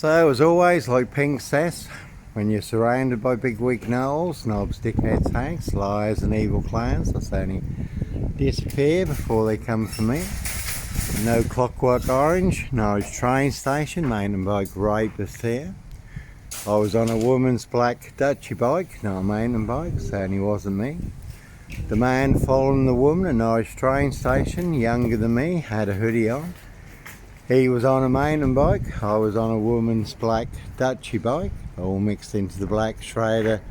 So as always, like Pink says, when you're surrounded by big weak knowls, knobs, dickheads, hags, liars and evil clowns, I say only disappear before they come for me. No Clockwork Orange, Norwich train station, mountain bike rapist here. I was on a woman's black Dutchy bike, not a mountain bike, certainly wasn't me. The man following the woman at Norwich train station, younger than me, had a hoodie on. He was on a mountain bike, I was on a woman's black Dutchy bike, all mixed into the black Schrader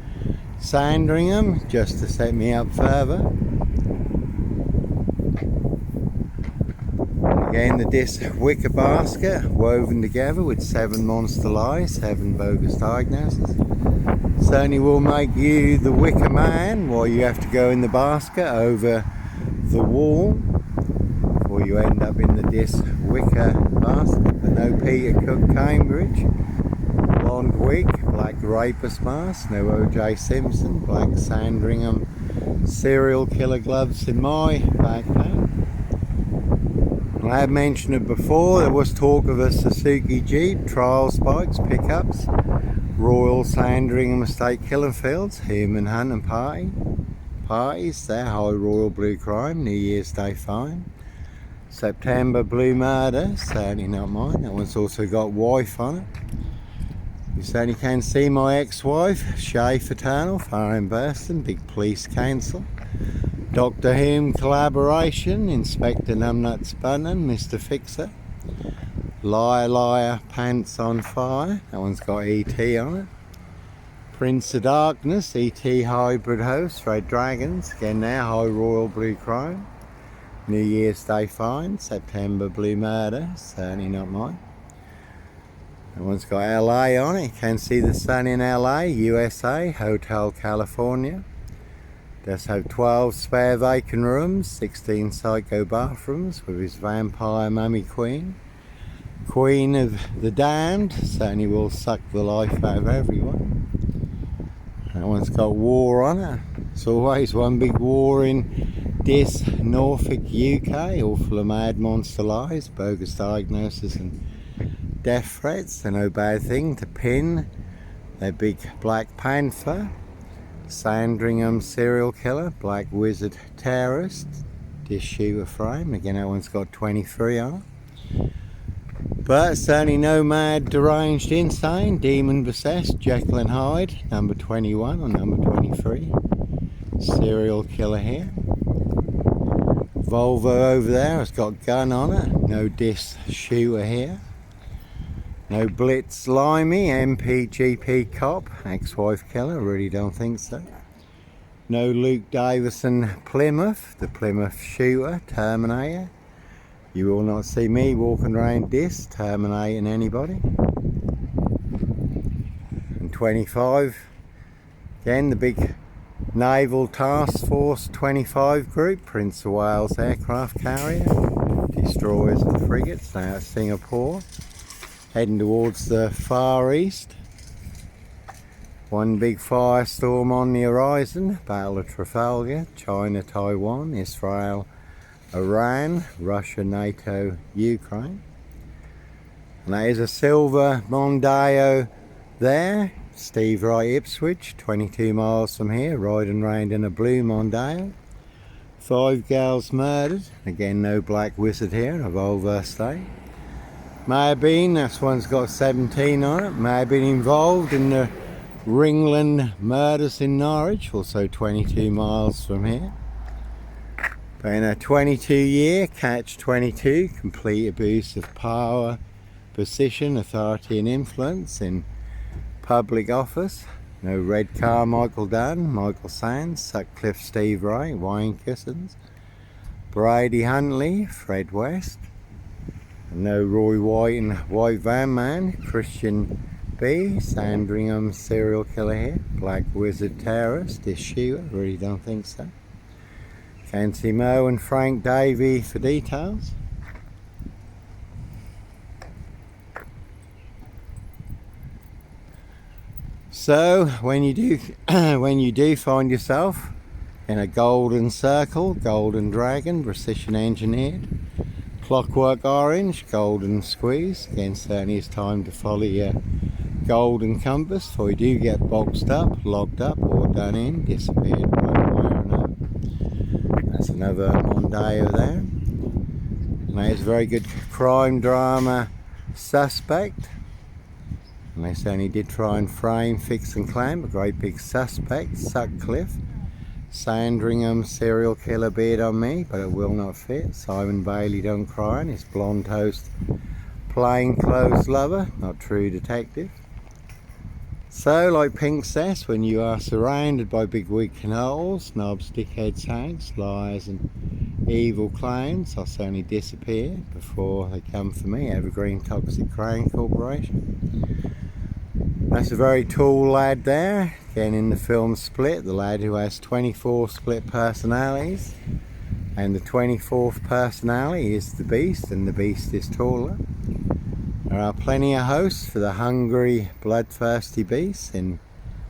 Sandringham, just to set me up further. Again, the disc wicker basket woven together with 7 monster lies, 7 bogus diagnoses. Certainly will make you the wicker man while you have to go in the basket over the wall, or you end up in the disc wicker basket. But no Peter Cook Cambridge, blonde wig, black rapist mask, no OJ Simpson, black Sandringham serial killer gloves in my backpack. I have mentioned it before, there was talk of a Suzuki Jeep, trials bikes, pickups, Royal Sandringham Estate killing fields, human hunt and parties, their high royal blue crime, New Year's Day fine, September blue murder, certainly not mine, that one's also got wife on it. You certainly can see my ex-wife, Shay Fraternal, Farron Burston, big police council. Doctor Who collaboration, Inspector Numbnuts Bunnan, Mr. Fixer. Liar Liar Pants on Fire, that one's got ET on it. Prince of Darkness, ET hybrid host, Red Dragons, again there, high royal blue crime. New Year's Day fine, September blue murder, certainly not mine. That one's got LA on it, you can see the sun in LA, USA, Hotel California. Does have 12 spare vacant rooms, 16 psycho bathrooms with his vampire mummy queen. Queen of the damned, certainly will suck the life out of everyone. That one's got war on it. It's always one big war in this Norfolk UK, all full of mad monster lies, bogus diagnosis and death threats. They're no bad thing to pin their big Black Panther, Sandringham serial killer, black wizard terrorist, disc shooter frame, again that one's got 23 on it. But certainly no mad, deranged, insane, demon possessed, Jekyll and Hyde, number 21 or number 23. Serial killer here. Volvo over there has got gun on it, no disc shooter here. No Blitz Limey, MPGP cop, ex-wife killer, really don't think so. No Luke Davison Plymouth, the Plymouth shooter, Terminator. You will not see me walking around this, terminating anybody. And 25, again the big Naval Task Force 25 group, Prince of Wales aircraft carrier, destroyers and frigates, now at Singapore. Heading towards the Far East. One big firestorm on the horizon, Battle of Trafalgar, China, Taiwan, Israel, Iran, Russia, NATO, Ukraine. And that is a silver Mondeo there, Steve Wright Ipswich, 22 miles from here, riding round in a blue Mondeo. 5 girls murdered, again no black wizard here, a Volvo estate. May have been, this one's got 17 on it, may have been involved in the Ringland murders in Norwich, also 22 miles from here. But in a 22-year catch-22, complete abuse of power, position, authority and influence in public office. No Red Carmichael Dunn, Michael Sands, Sutcliffe Steve Wright, Wayne Kissons, Brady Huntley, Fred West. No Roy White and White Van Man, Christian B, Sandringham serial killer here, black wizard terrorist, this shooter, really don't think so. Can see Mo and Frank Davey for details. So when you do find yourself in a golden circle, golden dragon, precision engineered, Clockwork Orange, Golden Squeeze. Again, certainly it's time to follow your golden compass before you do get boxed up, locked up, or done in, disappeared one way or another. That's another Mondeo there. And there's a very good crime drama suspect. And they certainly did try and frame, fix and claim a great big suspect, Sutcliffe. Sandringham serial killer beard on me, but it will not fit. Simon Bailey don't cry, and his blonde toast plainclothes lover, not true detective. So, like Pink says, when you are surrounded by bigwig canals, knobs, dickheads, hags, liars and evil clowns, I'll certainly disappear before they come for me. Evergreen Toxic Crown Corporation. That's a very tall lad there, again in the film Split, the lad who has 24 split personalities, and the 24th personality is the Beast, and the Beast is taller. There are plenty of hosts for the hungry, bloodthirsty beasts in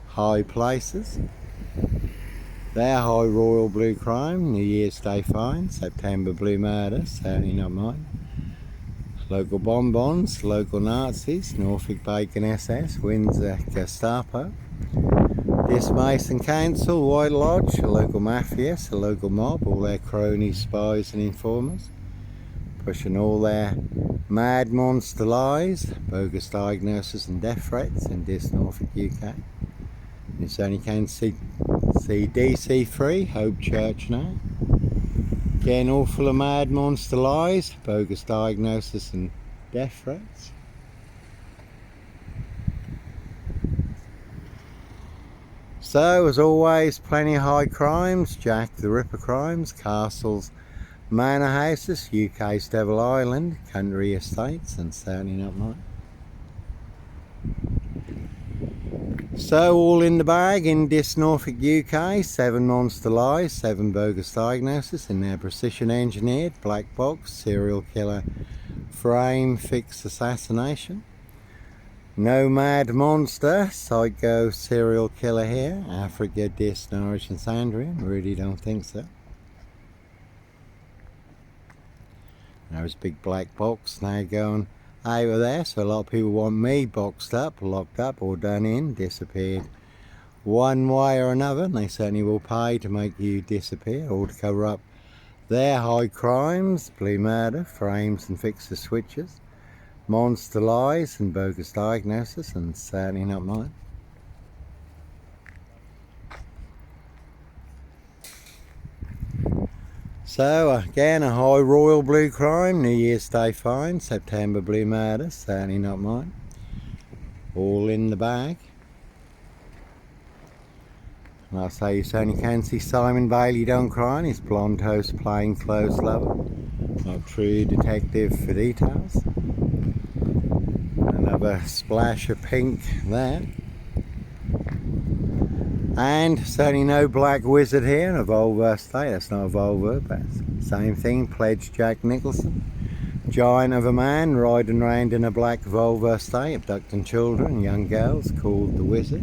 high places. There, High Royal Blue Crime, New Year's Day Fine, September Blue Murder, certainly not mine. Local bonbons, local Nazis, Norfolk Bacon SS, Windsor Gestapo, Dismason Council, White Lodge, a local mafias, a local mob, all their cronies, spies and informers, pushing all their mad monster lies, bogus diagnosis and death threats in this Norfolk UK. You certainly can see DC3, Hope Church now. Again, all full of mad monster lies, bogus diagnosis and death threats. So, as always, plenty of high crimes, Jack the Ripper crimes, castles, manor houses, UK's Devil Island, country estates, and certainly not mine. So, all in the bag in this Norfolk UK, 7 monster lies, 7 bogus diagnoses in their precision engineered black box serial killer frame fix assassination. No mad monster, psycho serial killer here, Africa, Dis, Norwich and Sandringham, really don't think so. There's a big black box now going over there, so a lot of people want me boxed up, locked up or done in, disappeared one way or another, and they certainly will pay to make you disappear or to cover up their high crimes, blue murder, frames and fixer switches, monster lies and bogus diagnosis, and certainly not mine. So again, a high royal blue crime, New Year's Day fine, September blue murder, certainly not mine. All in the bag. And I'll say you certainly can see Simon Bailey don't cry, and his blonde toast plainclothes lover, not true detective for details. Another splash of pink there. And certainly no black wizard here in a Volvo estate. That's not a Volvo, but same thing. Pledge Jack Nicholson, giant of a man riding around in a black Volvo estate, abducting children and young girls, called the Wizard.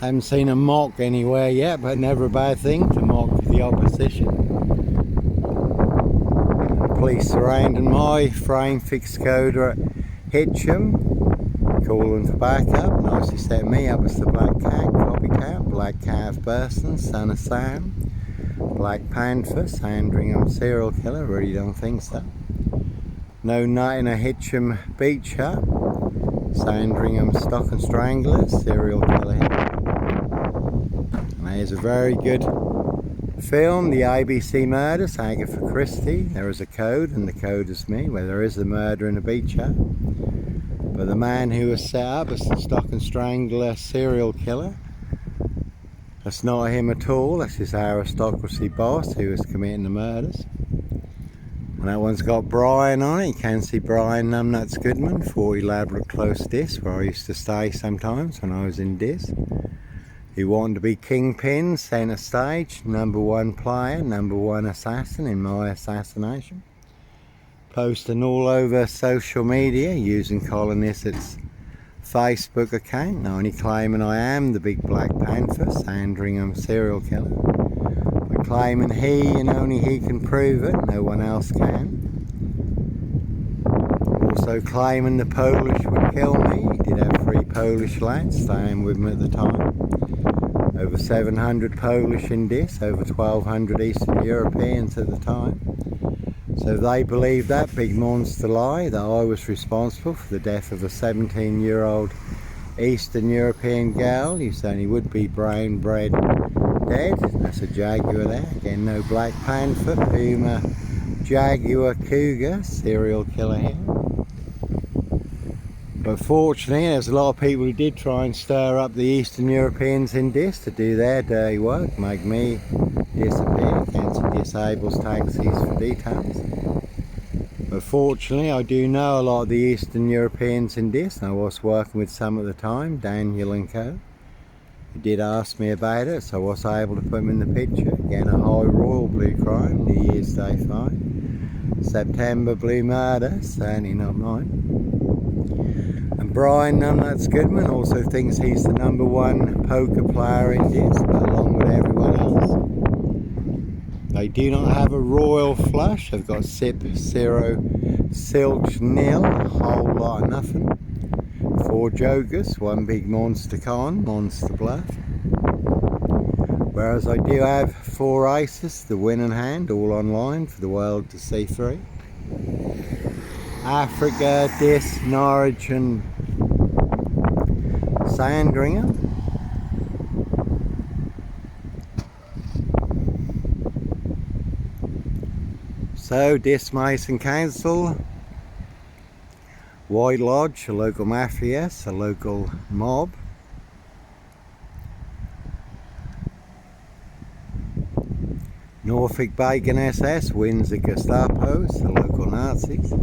Haven't seen a mock anywhere yet, but never a bad thing to mock the opposition. Police surrounding my frame fixed Skoda at Hitcham, calling for backup. Nicely set me up as the Black Cat, copycat, Black Cat of Burston, Son of Sam, Black Panther, Sandringham serial killer, really don't think so. No Night in a Hitcham beach hut, Sandringham stock and stranglers, serial killer here. And there's a very good film, the ABC Murders, Agatha Christie. There is a code, and the code is me, where there is a murder in a beach hut. But the man who was set up as the stock and strangler serial killer, that's not him at all. That's his aristocracy boss who was committing the murders. And that one's got Brian on it. You can see Brian Numbnuts Goodman, 40 Labrador Close Dis, where I used to stay sometimes when I was in Dis. He wanted to be kingpin, centre stage, #1 player, #1 assassin in my assassination. Posting all over social media using Colin Issett's Facebook account, only claiming I am the Big Black Panther, Sandringham serial killer. But claiming he and only he can prove it, no one else can. Also claiming the Polish would kill me. He did have 3 Polish lads staying with him at the time. Over 700 Polish in this, over 1200 Eastern Europeans at the time. So they believed that big monster lie, that I was responsible for the death of a 17-year-old Eastern European girl who certainly would be brown bred dead. That's a jaguar there. Again, no black panther, puma, jaguar, cougar, serial killer here. But fortunately, there's a lot of people who did try and stir up the Eastern Europeans in this to do their dirty work, make me disappear, cancel disables taxis for details. But fortunately, I do know a lot of the Eastern Europeans in this, and I was working with some at the time, Daniel and co. He did ask me about it, so I was able to put them in the picture. Again, a high royal blue crime, New Year's Day fine. September blue murder, certainly not mine. And Brian Nunuts Goodman also thinks he's the _1 poker player in this, but along with everyone else. They do not have a royal flush. They've got sip, 0, silch, nil, a whole lot of nothing. 4 jokers, 1 big monster con, monster bluff. Whereas I do have 4 aces, the winning hand, all online for the world to see through. Africa, Dis, Norwich and Sandringham. So, Dis Mason Council, White Lodge, a local mafia, a local mob. Norfolk Bacon SS, Windsor Gestapos, the local Nazis.